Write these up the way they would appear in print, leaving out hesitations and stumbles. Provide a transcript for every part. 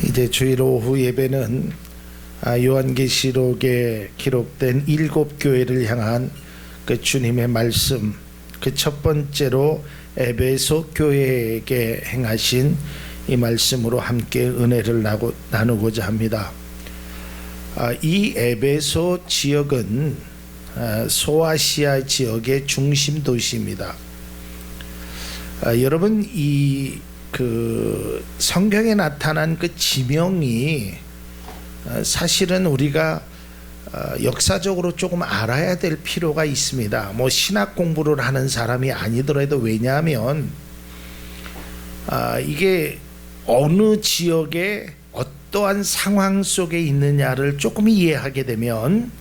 이제 주일 오후 예배는 요한계시록에 기록된 7교회를 향한 그 주님의 말씀, 그 첫 번째로 에베소 교회에게 행하신 이 말씀으로 함께 은혜를 나누고자 합니다. 이 에베소 지역은 소아시아 지역의 중심 도시입니다. 여러분, 이 성경에 나타난 그 지명이 사실은 우리가 역사적으로 조금 알아야 될 필요가 있습니다. 뭐 신학 공부를 하는 사람이 아니더라도, 왜냐하면 이게 어느 지역에 어떠한 상황 속에 있느냐를 조금 이해하게 되면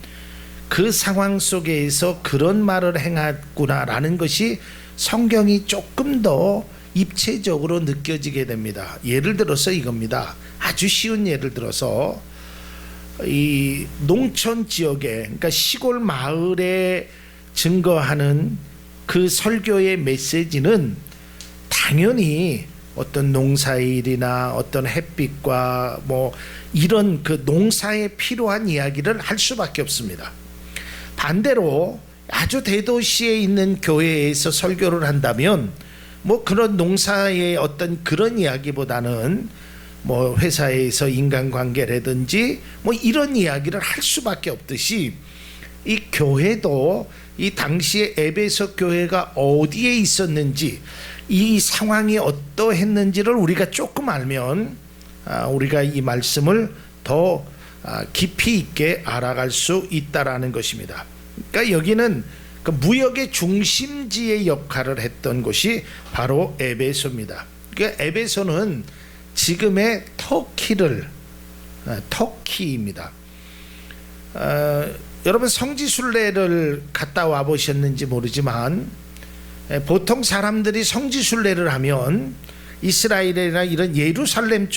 그 상황 속에서 그런 말을 행했구나라는 것이 성경이 조금 더 입체적으로 느껴지게 됩니다. 예를 들어서 이겁니다. 아주 쉬운 예를 들어서 이 농촌 지역에, 그러니까 시골 마을에 증거하는 그 설교의 메시지는 당연히 어떤 농사일이나 어떤 햇빛과 뭐 이런 그 농사에 필요한 이야기를 할 수밖에 없습니다. 반대로 아주 대도시에 있는 교회에서 설교를 한다면 뭐 그런 농사의 어떤 그런 이야기보다는 뭐 회사에서 인간관계라든지 뭐 이런 이야기를 할 수밖에 없듯이, 이 교회도 이 당시에 에베소 교회가 어디에 있었는지, 이 상황이 어떠했는지를 우리가 조금 알면 우리가 이 말씀을 더 깊이 있게 알아갈 수 있다라는 것입니다. 그러니까 여기는 그 무역의 중심지의 역할을 했던 곳이 바로 에베소입니다. 그러니까 에베소는 지금의 터키입니다. 여러분, 성지순례를 갔다 와 보셨는지 모르지만 보통 사람들이 성지순례를 하면 이스라엘이나 이런 예루살렘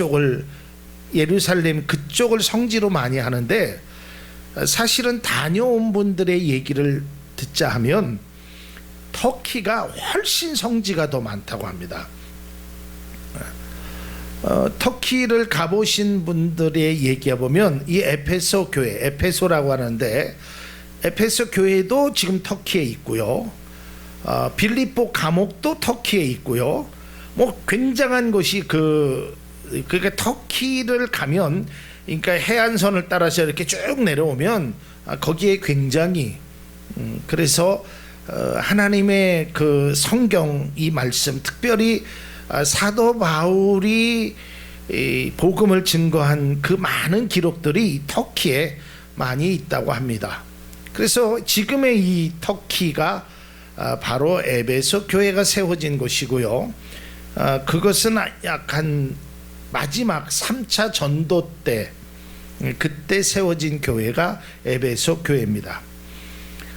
그쪽을 성지로 많이 하는데, 사실은 다녀온 분들의 얘기를 듣자 하면 터키가 훨씬 성지가 더 많다고 합니다. 터키를 가보신 분들의 얘기해 보면 이 에페소 교회, 에페소라고 하는데, 에페소 교회도 지금 터키에 있고요, 빌립보 감옥도 터키에 있고요, 뭐 굉장한 곳이 그러니까 터키를 가면, 그러니까 해안선을 따라서 이렇게 쭉 내려오면 거기에 굉장히 그래서 하나님의 그 성경 이 말씀, 특별히 사도 바울이 복음을 증거한 그 많은 기록들이 터키에 많이 있다고 합니다. 그래서 지금의 이 터키가 바로 에베소 교회가 세워진 곳이고요, 그것은 약간 마지막 3차 전도 때 그때 세워진 교회가 에베소 교회입니다.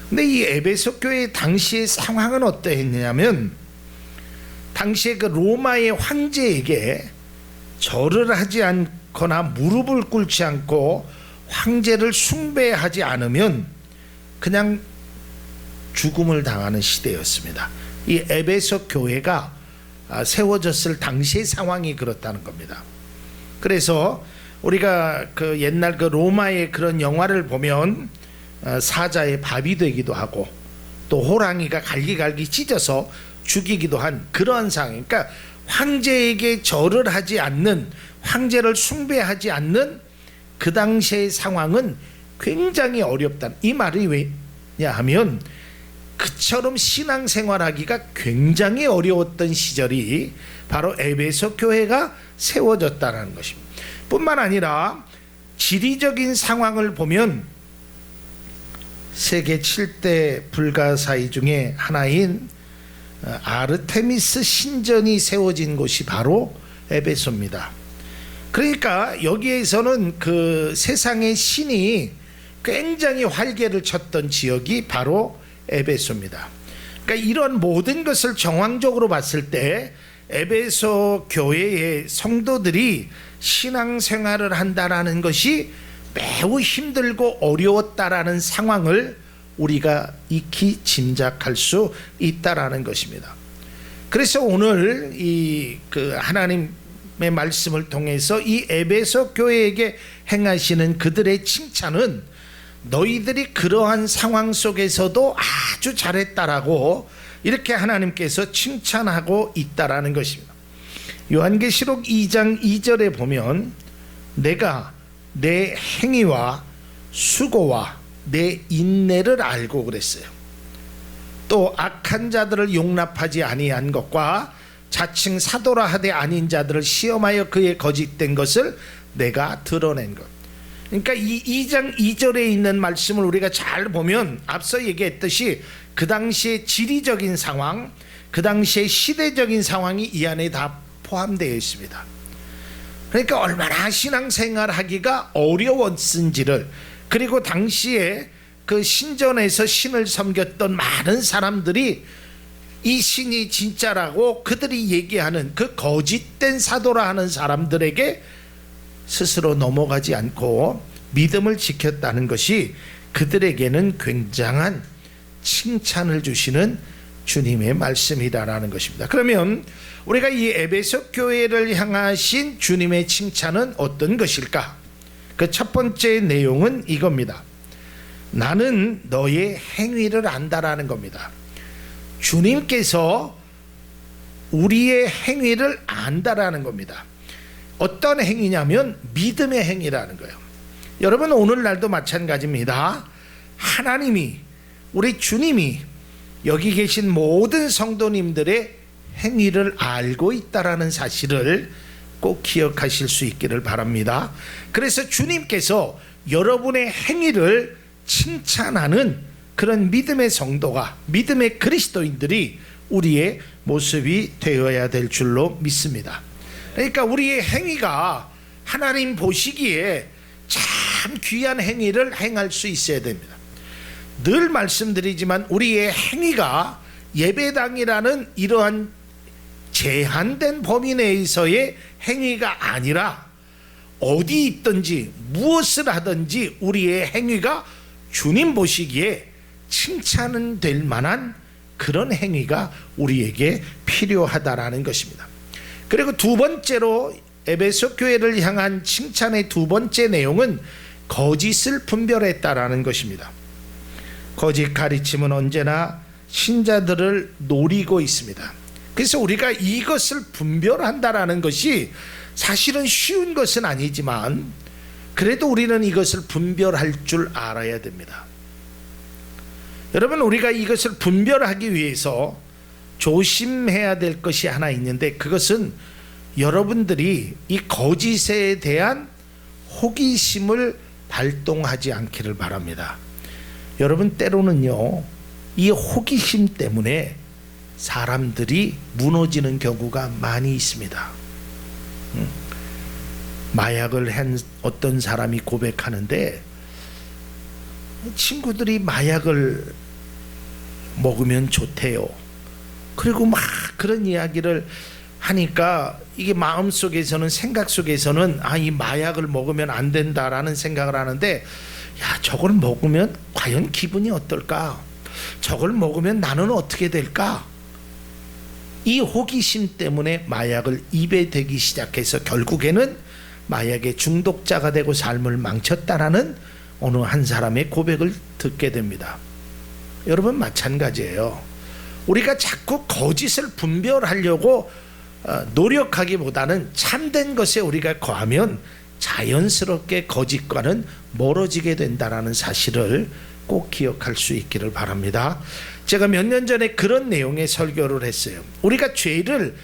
근데 이 에베소 교회 당시의 상황은 어떠했냐면, 당시에 그 로마의 황제에게 절을 하지 않거나 무릎을 꿇지 않고 황제를 숭배하지 않으면 그냥 죽음을 당하는 시대였습니다. 이 에베소 교회가 세워졌을 당시의 상황이 그렇다는 겁니다. 그래서 우리가 그 옛날 그 로마의 그런 영화를 보면 사자의 밥이 되기도 하고 또 호랑이가 갈기갈기 찢어서 죽이기도 한 그러한 상황, 그러니까 황제에게 절을 하지 않는, 황제를 숭배하지 않는 그 당시의 상황은 굉장히 어렵다. 이 말이 왜냐하면 그처럼 신앙생활하기가 굉장히 어려웠던 시절이 바로 에베소 교회가 세워졌다는 것입니다. 뿐만 아니라 지리적인 상황을 보면 세계 7대 불가사의 중에 하나인 아르테미스 신전이 세워진 곳이 바로 에베소입니다. 그러니까 여기에서는 그 세상의 신이 굉장히 활개를 쳤던 지역이 바로 에베소입니다. 그러니까 이런 모든 것을 정황적으로 봤을 때 에베소 교회의 성도들이 신앙생활을 한다라는 것이 매우 힘들고 어려웠다라는 상황을 우리가 익히 짐작할 수 있다라는 것입니다. 그래서 오늘 이 하나님 말씀을 통해서 이 에베소 교회에게 행하시는 그들의 칭찬은 너희들이 그러한 상황 속에서도 아주 잘했다라고 이렇게 하나님께서 칭찬하고 있다라는 것입니다. 요한계시록 2장 2절에 보면 내가 내 행위와 수고와 내 인내를 알고 그랬어요. 또 악한 자들을 용납하지 아니한 것과 자칭 사도라 하되 아닌 자들을 시험하여 그의 거짓된 것을 내가 드러낸 것. 그러니까 이 2장 2절에 있는 말씀을 우리가 잘 보면 앞서 얘기했듯이 그 당시의 지리적인 상황, 그 당시의 시대적인 상황이 이 안에 다 포함되어 있습니다. 그러니까 얼마나 신앙생활 하기가 어려웠은지를, 그리고 당시에 그 신전에서 신을 섬겼던 많은 사람들이 이 신이 진짜라고 그들이 얘기하는 그 거짓된 사도라 하는 사람들에게 스스로 넘어가지 않고 믿음을 지켰다는 것이 그들에게는 굉장한 칭찬을 주시는 주님의 말씀이다라는 것입니다. 그러면 우리가 이 에베소 교회를 향하신 주님의 칭찬은 어떤 것일까? 그 첫 번째 내용은 이겁니다. 나는 너의 행위를 안다라는 겁니다. 주님께서 우리의 행위를 안다라는 겁니다. 어떤 행위냐면 믿음의 행위라는 거예요. 여러분, 오늘날도 마찬가지입니다. 하나님이, 우리 주님이 여기 계신 모든 성도님들의 행위를 알고 있다라는 사실을 꼭 기억하실 수 있기를 바랍니다. 그래서 주님께서 여러분의 행위를 칭찬하는 그런 믿음의 성도가, 믿음의 그리스도인들이 우리의 모습이 되어야 될 줄로 믿습니다. 그러니까 우리의 행위가 하나님 보시기에 참 귀한 행위를 행할 수 있어야 됩니다. 늘 말씀드리지만 우리의 행위가 예배당이라는 이러한 제한된 범위 내에서의 행위가 아니라 어디 있든지 무엇을 하든지 우리의 행위가 주님 보시기에 칭찬은 될 만한 그런 행위가 우리에게 필요하다라는 것입니다. 그리고 두 번째로 에베소 교회를 향한 칭찬의 두 번째 내용은 거짓을 분별했다라는 것입니다. 거짓 가르침은 언제나 신자들을 노리고 있습니다. 그래서 우리가 이것을 분별한다라는 것이 사실은 쉬운 것은 아니지만 그래도 우리는 이것을 분별할 줄 알아야 됩니다. 여러분, 우리가 이것을 분별하기 위해서 조심해야 될 것이 하나 있는데, 그것은 여러분들이 이 거짓에 대한 호기심을 발동하지 않기를 바랍니다. 여러분, 때로는요, 이 호기심 때문에 사람들이 무너지는 경우가 많이 있습니다. 마약을 한 어떤 사람이 고백하는데, 친구들이 마약을 먹으면 좋대요. 그리고 막 그런 이야기를 하니까 이게 마음속에서는, 생각 속에서는 이 마약을 먹으면 안 된다라는 생각을 하는데, 저걸 먹으면 과연 기분이 어떨까? 저걸 먹으면 나는 어떻게 될까? 이 호기심 때문에 마약을 입에 대기 시작해서 결국에는 마약의 중독자가 되고 삶을 망쳤다라는 어느 한 사람의 고백을 듣게 됩니다. 여러분, 마찬가지예요. 우리가 자꾸 거짓을 분별하려고 노력하기보다는 참된 것에 우리가 거하면 자연스럽게 거짓과는 멀어지게 된다라는 사실을 꼭 기억할 수 있기를 바랍니다. 제가 몇 년 전에 그런 내용의 설교를 했어요. 우리가 죄를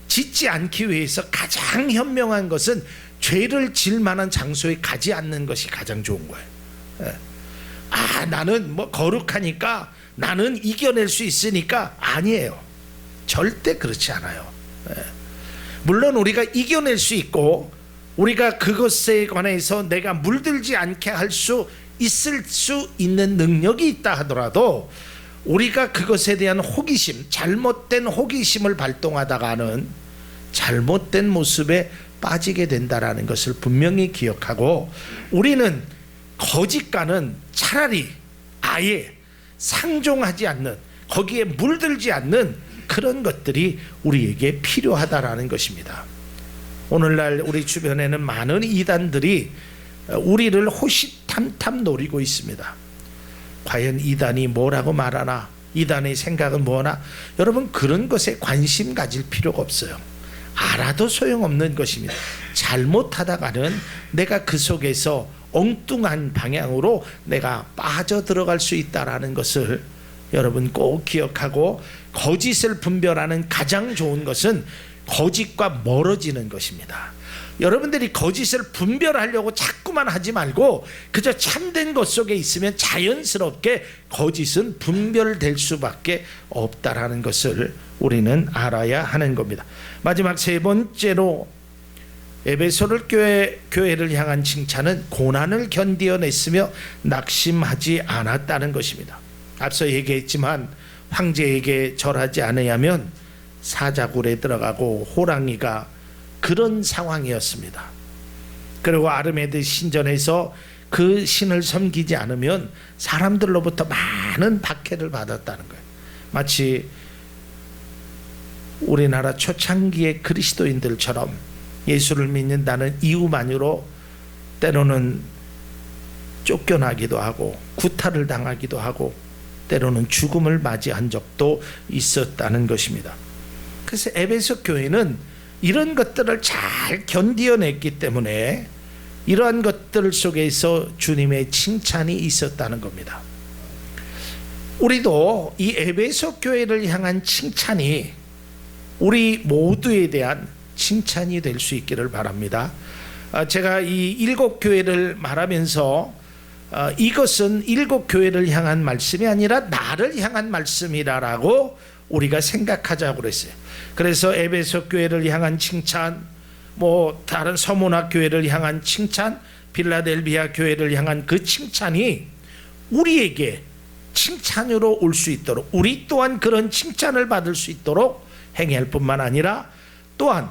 짓지 않기 위해서 가장 현명한 것은 죄를 질 만한 장소에 가지 않는 것이 가장 좋은 거예요. 나는 거룩하니까, 나는 이겨낼 수 있으니까. 아니에요. 절대 그렇지 않아요. 물론 우리가 이겨낼 수 있고 우리가 그것에 관해서 내가 물들지 않게 할 수 있을 수 있는 능력이 있다 하더라도 우리가 그것에 대한 호기심, 잘못된 호기심을 발동하다가는 잘못된 모습에 빠지게 된다라는 것을 분명히 기억하고, 우리는 거짓과는 차라리 아예 상종하지 않는, 거기에 물들지 않는 그런 것들이 우리에게 필요하다라는 것입니다. 오늘날 우리 주변에는 많은 이단들이 우리를 호시탐탐 노리고 있습니다. 과연 이단이 뭐라고 말하나, 이단의 생각은 뭐나, 여러분 그런 것에 관심 가질 필요가 없어요. 알아도 소용없는 것입니다. 잘못하다가는 내가 그 속에서 엉뚱한 방향으로 내가 빠져들어갈 수 있다는 것을 여러분 꼭 기억하고, 거짓을 분별하는 가장 좋은 것은 거짓과 멀어지는 것입니다. 여러분들이 거짓을 분별하려고 자꾸만 하지 말고 그저 참된 것 속에 있으면 자연스럽게 거짓은 분별될 수밖에 없다라는 것을 우리는 알아야 하는 겁니다. 마지막 세 번째로 에베소를 교회를 향한 칭찬은 고난을 견디어냈으며 낙심하지 않았다는 것입니다. 앞서 얘기했지만 황제에게 절하지 않으면 사자굴에 들어가고 호랑이가 그런 상황이었습니다. 그리고 아르메드 신전에서 그 신을 섬기지 않으면 사람들로부터 많은 박해를 받았다는 거예요. 마치 우리나라 초창기의 그리스도인들처럼 예수를 믿는다는 이유만으로 때로는 쫓겨나기도 하고 구타를 당하기도 하고 때로는 죽음을 맞이한 적도 있었다는 것입니다. 그래서 에베소 교회는 이런 것들을 잘 견디어냈기 때문에 이러한 것들 속에서 주님의 칭찬이 있었다는 겁니다. 우리도 이 에베소 교회를 향한 칭찬이 우리 모두에 대한 칭찬이 될 수 있기를 바랍니다. 제가 이 7교회를 말하면서 이것은 7교회를 향한 말씀이 아니라 나를 향한 말씀이라고 우리가 생각하자고 그랬어요. 그래서 에베소 교회를 향한 칭찬, 다른 서문학 교회를 향한 칭찬, 필라델비아 교회를 향한 그 칭찬이 우리에게 칭찬으로 올 수 있도록, 우리 또한 그런 칭찬을 받을 수 있도록 행할 뿐만 아니라 또한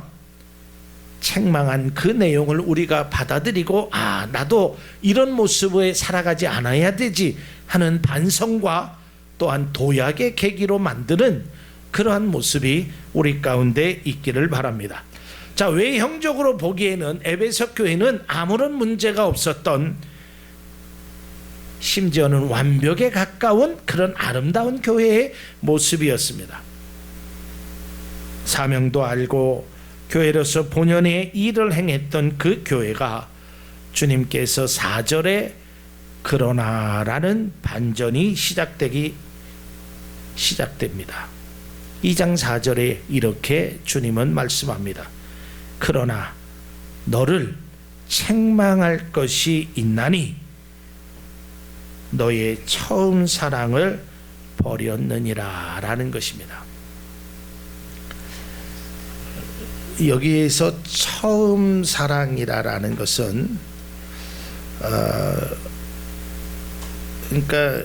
책망한 그 내용을 우리가 받아들이고 나도 이런 모습에 살아가지 않아야 되지 하는 반성과 또한 도약의 계기로 만드는 그러한 모습이 우리 가운데 있기를 바랍니다. 자, 외형적으로 보기에는 에베소 교회는 아무런 문제가 없었던, 심지어는 완벽에 가까운 그런 아름다운 교회의 모습이었습니다. 사명도 알고 교회로서 본연의 일을 행했던 그 교회가 주님께서 4절에 그러나라는 반전이 시작됩니다. 2장 4절에 이렇게 주님은 말씀합니다. 그러나 너를 책망할 것이 있나니 너의 처음 사랑을 버렸느니라 라는 것입니다. 여기에서 처음 사랑이라는 것은 그러니까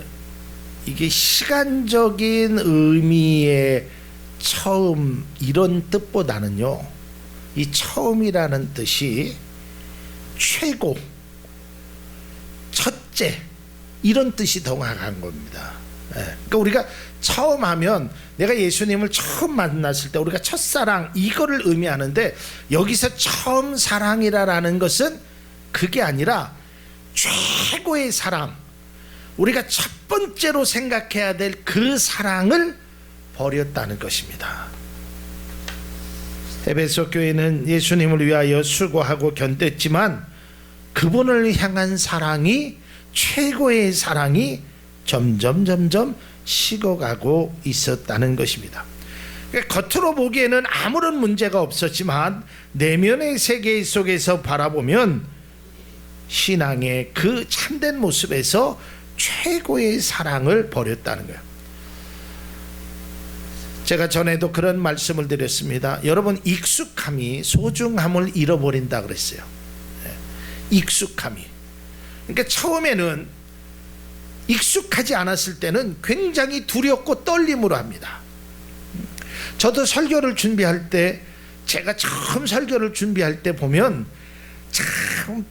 이게 시간적인 의미의 처음 이런 뜻보다는요, 이 처음이라는 뜻이 최고, 첫째 이런 뜻이 더 강한 겁니다. 그러니까 우리가 처음 하면 내가 예수님을 처음 만났을 때 우리가 첫사랑 이거를 의미하는데, 여기서 처음 사랑이라는 것은 그게 아니라 최고의 사랑, 우리가 첫 번째로 생각해야 될 그 사랑을 버렸다는 것입니다. 에베소 교회는 예수님을 위하여 수고하고 견뎠지만 그분을 향한 사랑이, 최고의 사랑이 점점 식어가고 있었다는 것입니다. 그러니까 겉으로 보기에는 아무런 문제가 없었지만 내면의 세계 속에서 바라보면 신앙의 그 참된 모습에서 최고의 사랑을 버렸다는 거예요. 제가 전에도 그런 말씀을 드렸습니다. 여러분, 익숙함이 소중함을 잃어버린다 그랬어요. 익숙함이. 그러니까 처음에는 익숙하지 않았을 때는 굉장히 두렵고 떨림으로 합니다. 저도 설교를 준비할 때, 제가 처음 설교를 준비할 때 보면 참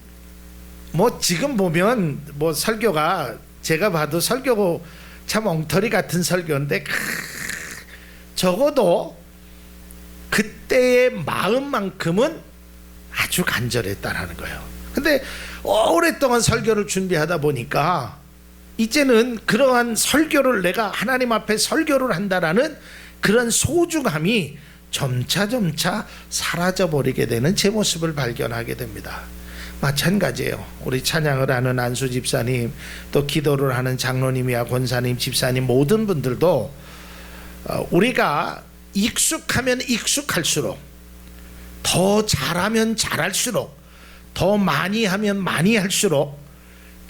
지금 보면 설교가, 제가 봐도 설교고 참 엉터리 같은 설교인데 적어도 그때의 마음만큼은 아주 간절했다라는 거예요. 근데 오랫동안 설교를 준비하다 보니까 이제는 그러한 설교를 내가 하나님 앞에 설교를 한다라는 그런 소중함이 점차 사라져버리게 되는 제 모습을 발견하게 됩니다. 마찬가지예요. 우리 찬양을 하는 안수 집사님, 또 기도를 하는 장로님이야 권사님, 집사님 모든 분들도 우리가 익숙하면 익숙할수록, 더 잘하면 잘할수록, 더 많이 하면 많이 할수록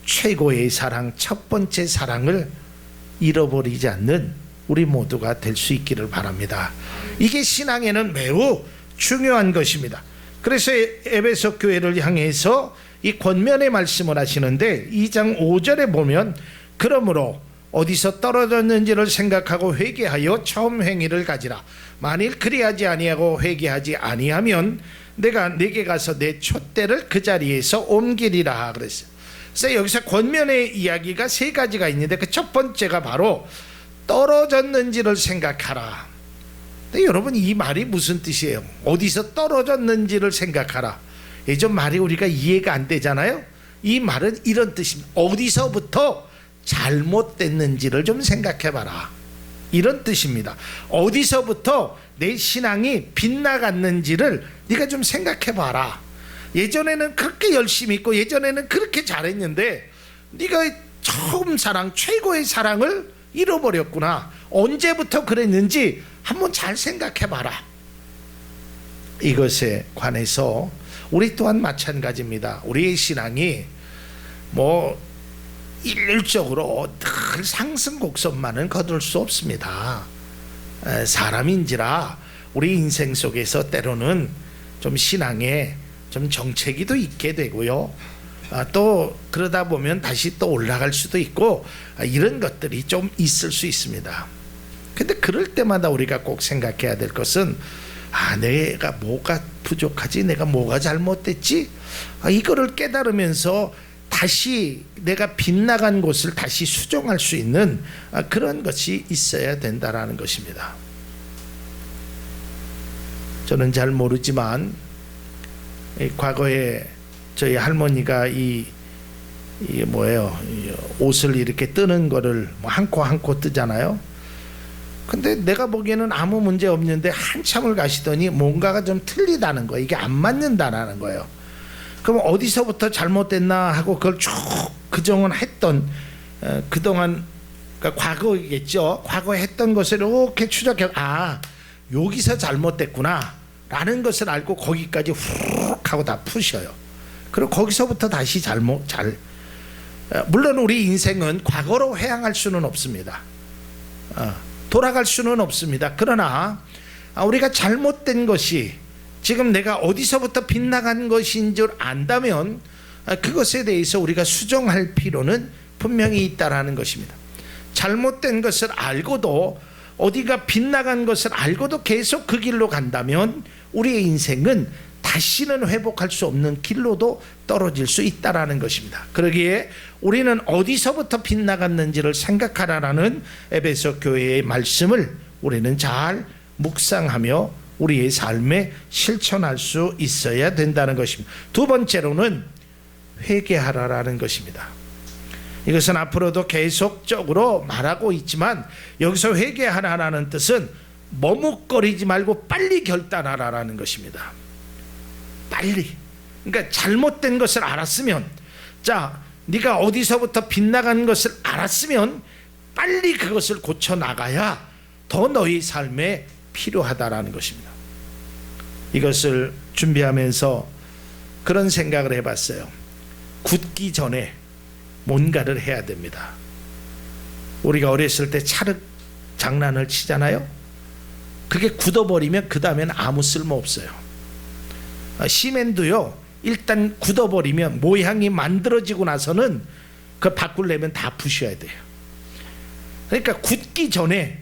최고의 사랑, 첫 번째 사랑을 잃어버리지 않는 우리 모두가 될 수 있기를 바랍니다. 이게 신앙에는 매우 중요한 것입니다. 그래서 에베소 교회를 향해서 이 권면의 말씀을 하시는데 2장 5절에 보면 그러므로 어디서 떨어졌는지를 생각하고 회개하여 처음 행위를 가지라. 만일 그리하지 아니하고 회개하지 아니하면 내가 내게 가서 내 촛대를 그 자리에서 옮기리라 그랬어요. 그래서 여기서 권면의 이야기가 세 가지가 있는데 그 첫 번째가 바로 떨어졌는지를 생각하라. 근데 여러분 이 말이 무슨 뜻이에요? 어디서 떨어졌는지를 생각하라. 예전 말이 우리가 이해가 안 되잖아요. 이 말은 이런 뜻입니다. 어디서부터 잘못됐는지를 좀 생각해봐라, 이런 뜻입니다. 어디서부터 내 신앙이 빗나갔는지를 네가 좀 생각해봐라. 예전에는 그렇게 열심히 있고 예전에는 그렇게 잘했는데 네가 처음 사랑, 최고의 사랑을 잃어버렸구나. 언제부터 그랬는지 한번 잘 생각해봐라. 이것에 관해서 우리 또한 마찬가지입니다. 우리의 신앙이 일률적으로 늘 상승 곡선만은 거둘 수 없습니다. 사람인지라 우리 인생 속에서 때로는 좀 신앙에 좀 정체기도 있게 되고요. 또 그러다 보면 다시 또 올라갈 수도 있고 이런 것들이 좀 있을 수 있습니다. 근데 그럴 때마다 우리가 꼭 생각해야 될 것은 내가 뭐가 부족하지, 내가 뭐가 잘못됐지, 이거를 깨달으면서 다시 내가 빗나간 곳을 다시 수정할 수 있는 그런 것이 있어야 된다라는 것입니다. 저는 잘 모르지만 과거에 저희 할머니가 옷을 이렇게 뜨는 거를 한 코 한 코 뜨잖아요. 근데 내가 보기에는 아무 문제 없는데 한참을 가시더니 뭔가가 좀 틀리다는 거예요. 이게 안 맞는다라는 거예요. 그럼 어디서부터 잘못됐나 하고 그걸 쭉 그동안 했던 그동안 그러니까 과거겠죠. 과거에 했던 것을 이렇게 추적해 여기서 잘못됐구나 라는 것을 알고 거기까지 훅 하고 다 푸셔요. 그리고 거기서부터 다시 물론 우리 인생은 과거로 회항할 수는 없습니다. 돌아갈 수는 없습니다. 그러나 우리가 잘못된 것이 지금 내가 어디서부터 빗나간 것인 줄 안다면 그것에 대해서 우리가 수정할 필요는 분명히 있다라는 것입니다. 잘못된 것을 알고도, 어디가 빗나간 것을 알고도 계속 그 길로 간다면 우리의 인생은 다시는 회복할 수 없는 길로도 떨어질 수 있다라는 것입니다. 그러기에 우리는 어디서부터 빗나갔는지를 생각하라라는 에베소 교회의 말씀을 우리는 잘 묵상하며 우리의 삶에 실천할 수 있어야 된다는 것입니다. 두 번째로는 회개하라라는 것입니다. 이것은 앞으로도 계속적으로 말하고 있지만 여기서 회개하라라는 뜻은 머뭇거리지 말고 빨리 결단하라라는 것입니다. 빨리. 그러니까 잘못된 것을 알았으면, 네가 어디서부터 빗나간 것을 알았으면 빨리 그것을 고쳐나가야 더 너희 삶에 필요하다라는 것입니다. 이것을 준비하면서 그런 생각을 해봤어요. 굳기 전에 뭔가를 해야 됩니다. 우리가 어렸을 때 찰흙 장난을 치잖아요. 그게 굳어버리면 그 다음엔 아무 쓸모 없어요. 시멘도요, 일단 굳어버리면 모양이 만들어지고 나서는 그걸 바꾸려면 다 부셔야 돼요. 그러니까 굳기 전에,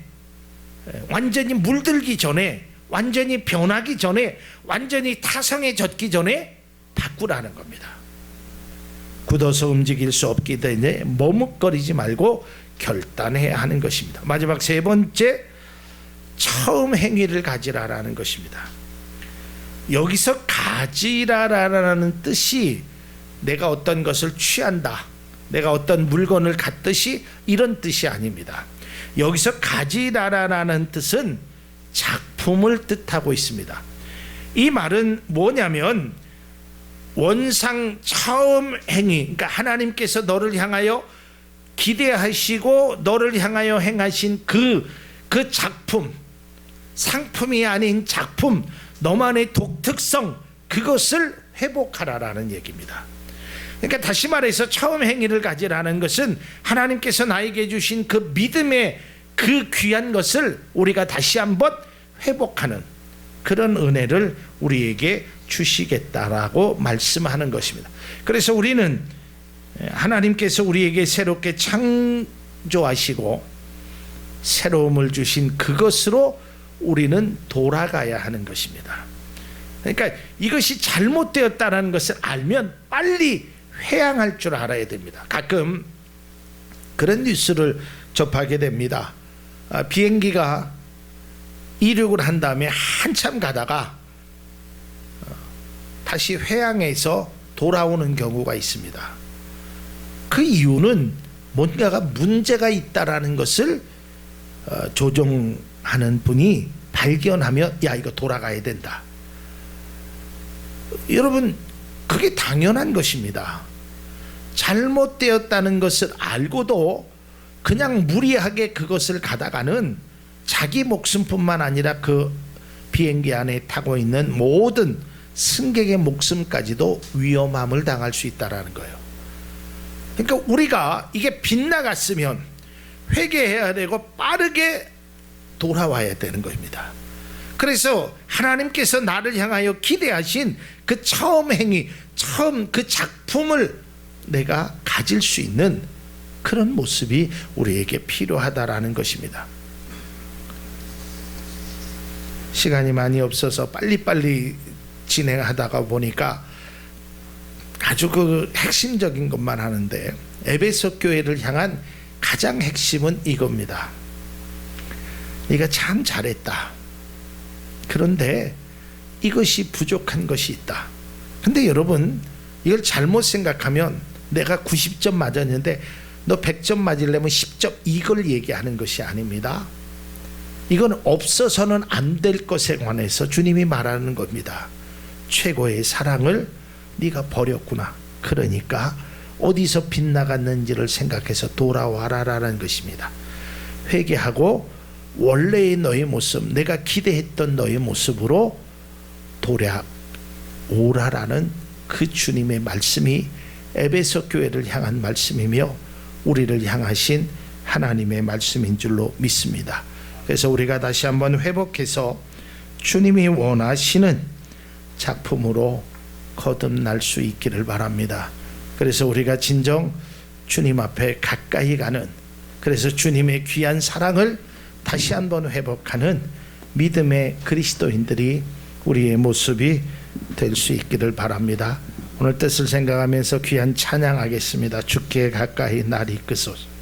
완전히 물들기 전에, 완전히 변하기 전에, 완전히 타성해졌기 전에 바꾸라는 겁니다. 굳어서 움직일 수 없기 때문에 머뭇거리지 말고 결단해야 하는 것입니다. 마지막 세 번째, 처음 행위를 가지라라는 것입니다. 여기서 가지라라는 뜻이 내가 어떤 것을 취한다, 내가 어떤 물건을 갖듯이 이런 뜻이 아닙니다. 여기서 가지라라는 뜻은 작품을 뜻하고 있습니다. 이 말은 뭐냐면 원상 처음 행위, 그러니까 하나님께서 너를 향하여 기대하시고 너를 향하여 행하신 그 작품, 상품이 아닌 작품, 너만의 독특성, 그것을 회복하라라는 얘기입니다. 그러니까 다시 말해서 처음 행위를 가지라는 것은 하나님께서 나에게 주신 그 믿음의 그 귀한 것을 우리가 다시 한번 회복하는 그런 은혜를 우리에게 주시겠다라고 말씀하는 것입니다. 그래서 우리는 하나님께서 우리에게 새롭게 창조하시고 새로움을 주신 그것으로 우리는 돌아가야 하는 것입니다. 그러니까 이것이 잘못되었다는 것을 알면 빨리 회항할 줄 알아야 됩니다. 가끔 그런 뉴스를 접하게 됩니다. 비행기가 이륙을 한 다음에 한참 가다가 다시 회항해서 돌아오는 경우가 있습니다. 그 이유는 뭔가가 문제가 있다라는 것을 조종하는 분이 발견하며 야, 이거 돌아가야 된다. 여러분, 그게 당연한 것입니다. 잘못되었다는 것을 알고도 그냥 무리하게 그것을 가다가는 자기 목숨뿐만 아니라 그 비행기 안에 타고 있는 모든 승객의 목숨까지도 위험함을 당할 수 있다는 거예요. 그러니까 우리가 이게 빗나갔으면 회개해야 되고 빠르게 돌아와야 되는 겁니다. 그래서 하나님께서 나를 향하여 기대하신 그 처음 행위, 처음 그 작품을 내가 가질 수 있는 그런 모습이 우리에게 필요하다라는 것입니다. 시간이 많이 없어서 빨리빨리 진행하다가 보니까 아주 그 핵심적인 것만 하는데, 에베소 교회를 향한 가장 핵심은 이겁니다. 네가 참 잘했다. 그런데 이것이 부족한 것이 있다. 근데 여러분, 이걸 잘못 생각하면 내가 90점 맞았는데 너 100점 맞으려면 10점, 이걸 얘기하는 것이 아닙니다. 이건 없어서는 안 될 것에 관해서 주님이 말하는 겁니다. 최고의 사랑을 네가 버렸구나. 그러니까 어디서 빗나갔는지를 생각해서 돌아와라라는 것입니다. 회개하고 원래의 너의 모습, 내가 기대했던 너의 모습으로 돌아오라라는 그 주님의 말씀이 에베소 교회를 향한 말씀이며 우리를 향하신 하나님의 말씀인 줄로 믿습니다. 그래서 우리가 다시 한번 회복해서 주님이 원하시는 작품으로 거듭날 수 있기를 바랍니다. 그래서 우리가 진정 주님 앞에 가까이 가는, 그래서 주님의 귀한 사랑을 다시 한번 회복하는 믿음의 그리스도인들이 우리의 모습이 될 수 있기를 바랍니다. 오늘 뜻을 생각하면서 귀한 찬양하겠습니다. 주께 가까이 날 이끄소서.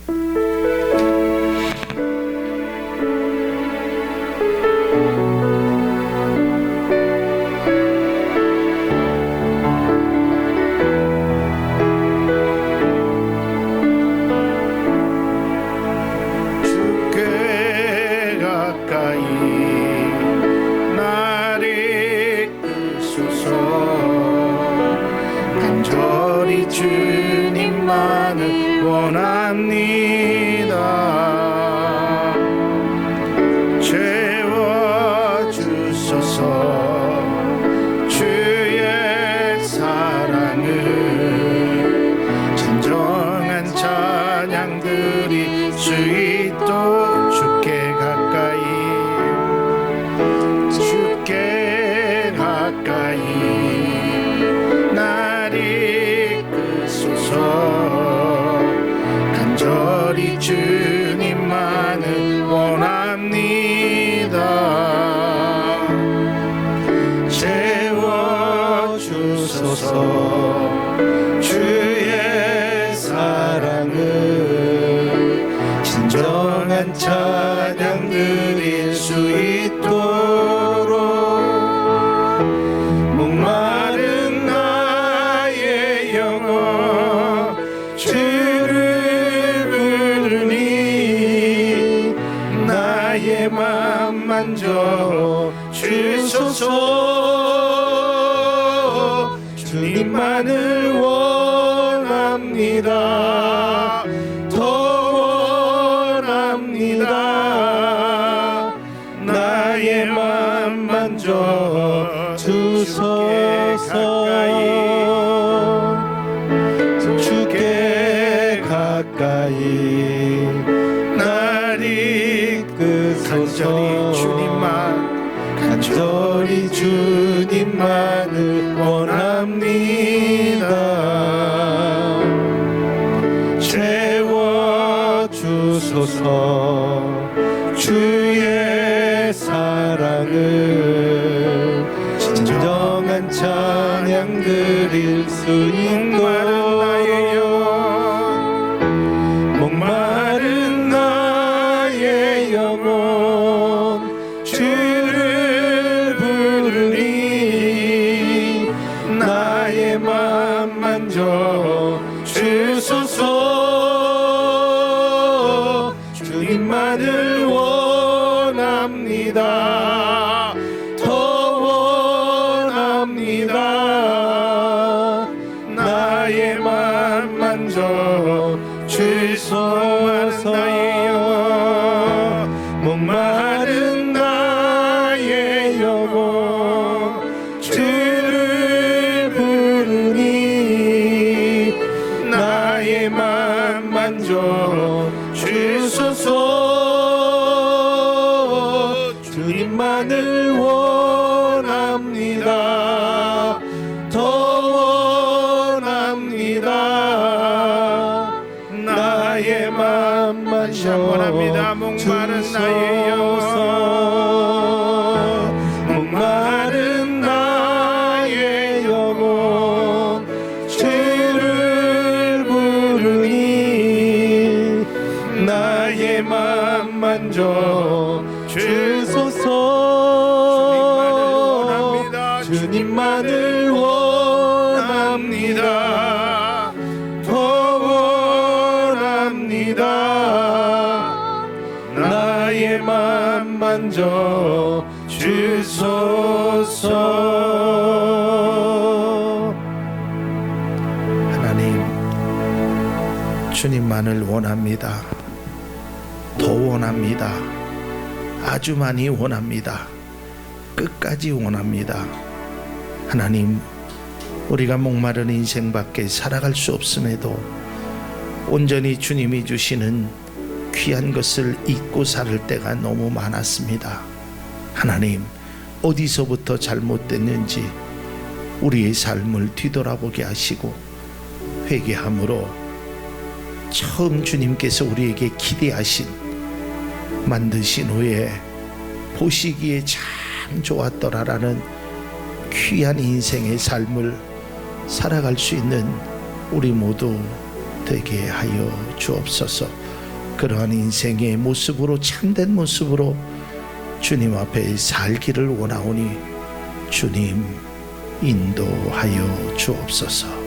주님만을 원합니다. 채워주소서. 주의 사랑을 진정한 찬양들이 수 있도록 주께 가까이, 주께 가까이 간절히 주님만을 원합니다. 채워주소서. 주의 사랑을 진정한 찬양 드릴 수 있도록 주님만을 원합니다. 더 원합니다. 나의 맘 만져 주소서. 주께 가까이 날 이끄소서. 간절히 주님만을 원합니다. 채워주소서. 주의 사랑을 진정한 찬양 드릴 수 있도록 목마른 나의 영혼 주를 부르니 나의 맘 만져 주소서. 주님만을 원합니다. 더 원합니다. 나의 맘 만져 주소서. 목마른 나의 영혼 주를 부르니 나의 맘 만져 주소서. 주님만을 원합니다. 더 원합니다. 나의 맘 만져 원합니다. 목마른 나의 영혼, 목마른 나의 영혼 주를 부르니 나의 맘 만져 주소서. 주님만을 원합니다. 더 원합니다. 나의 맘 만져 주소서. 하나님, 주님만을 원합니다. 더 원합니다. 아주 많이 원합니다. 끝까지 원합니다. 하나님, 우리가 목마른 인생밖에 살아갈 수 없음에도 온전히 주님이 주시는 귀한 것을 잊고 살 때가 너무 많았습니다. 하나님, 어디서부터 잘못됐는지 우리의 삶을 뒤돌아보게 하시고 회개함으로 처음 주님께서 우리에게 기대하신, 만드신 후에 보시기에 참 좋았더라라는 귀한 인생의 삶을 살아갈 수 있는 우리 모두 되게 하여 주옵소서. 그러한 인생의 모습으로, 참된 모습으로 주님 앞에 살기를 원하오니 주님 인도하여 주옵소서.